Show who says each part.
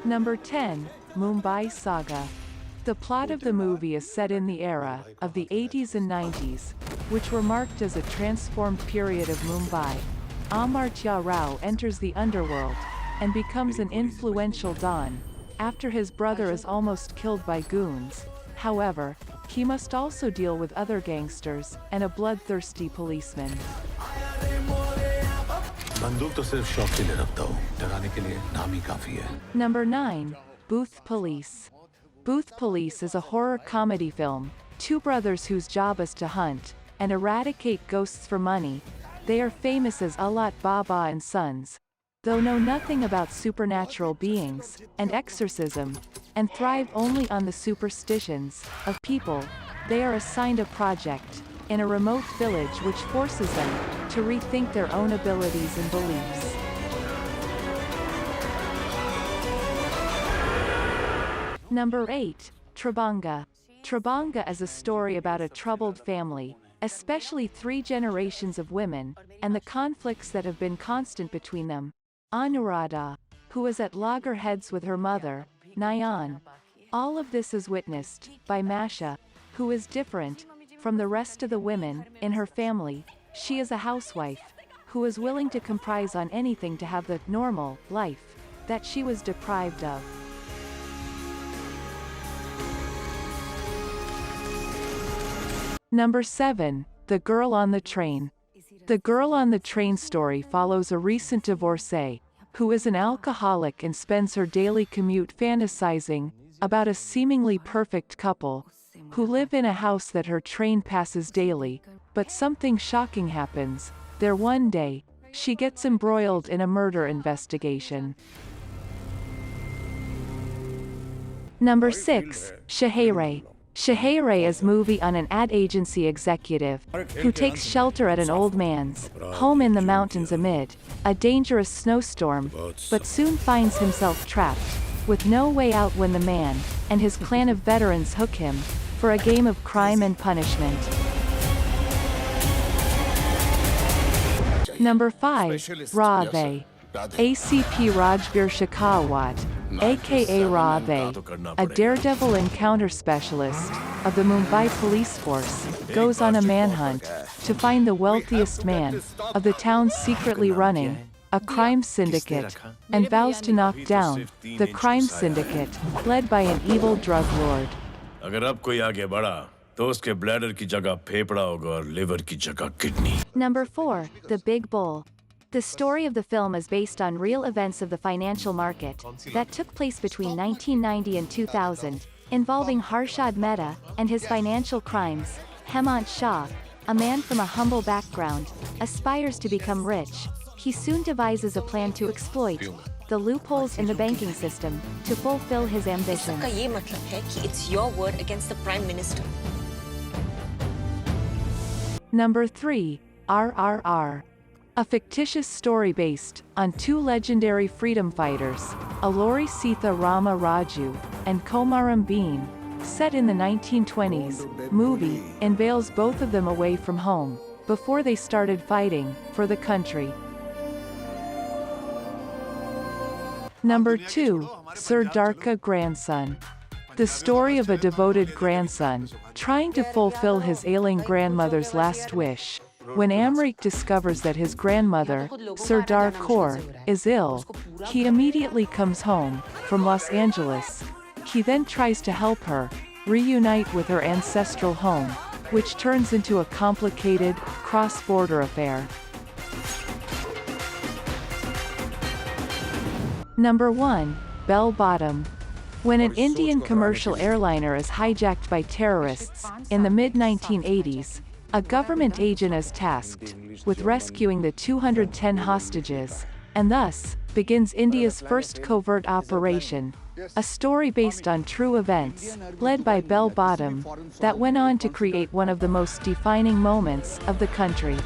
Speaker 1: Number 10, Mumbai Saga. The plot of the movie is set in the era of the 80s and 90s, which were marked as a transformed period of Mumbai. Amartya Rao enters the underworld and becomes an influential don after his brother is almost killed by goons. However, he must also deal with other gangsters and a bloodthirsty policeman. Number 9, Bhoot Police. Bhoot Police is a horror comedy film. Two brothers whose job is to hunt and eradicate ghosts for money. They are famous as Alat Baba and Sons, though know nothing about supernatural beings and exorcism, and thrive only on the superstitions of people. They are assigned a project in a remote village which forces them to rethink their own abilities and beliefs. Number 8, Tribhanga. Tribhanga is a story about a troubled family, especially 3 generations of women, and the conflicts that have been constant between them. Anuradha, who is at loggerheads with her mother, Nayan. All of this is witnessed by Masha, who is different from the rest of the women in her family. She is a housewife who is willing to compromise on anything to have the normal life that she was deprived of. Number 7, The Girl on the Train. The Girl on the Train story follows a recent divorcee, who is an alcoholic and spends her daily commute fantasizing about a seemingly perfect couple, who live in a house that her train passes daily, but something shocking happens. There one day, she gets embroiled in a murder investigation. Number 6, Chehre. Chehre is a movie on an ad agency executive who takes shelter at an old man's home in the mountains amid a dangerous snowstorm, but soon finds himself trapped with no way out when the man and his clan of veterans hook him for a game of crime and punishment. Number 5, Radhe. ACP Rajbir Shekhawat, aka Radhe, a daredevil encounter specialist of the Mumbai Police Force, goes on a manhunt to find the wealthiest man of the town secretly running a crime syndicate, and vows to knock down the crime syndicate led by an evil drug lord. Number 4, The Big Bull. The story of the film is based on real events of the financial market that took place between 1990 and 2000, involving Harshad Mehta and his financial crimes. Hemant Shah, a man from a humble background, aspires to become rich. He soon devises a plan to exploit the loopholes in the banking system to fulfill his ambitions.
Speaker 2: It's your word against the Prime Minister.
Speaker 1: Number 3, RRR. A fictitious story based on 2 legendary freedom fighters, Alori Sita Rama Raju and Komaram Bean, set in the 1920s. Movie unveils both of them away from home before they started fighting for the country. Number 2, Sardar Ka Grandson. The story of a devoted grandson trying to fulfill his ailing grandmother's last wish. When Amrik discovers that his grandmother, Sardar Kaur, is ill, he immediately comes home from Los Angeles. He then tries to help her reunite with her ancestral home, which turns into a complicated, cross-border affair. Number 1, Bell Bottom. When an Indian commercial airliner is hijacked by terrorists in the mid-1980s, a government agent is tasked with rescuing the 210 hostages, and thus begins India's first covert operation, a story based on true events, led by Bell Bottom, that went on to create one of the most defining moments of the country.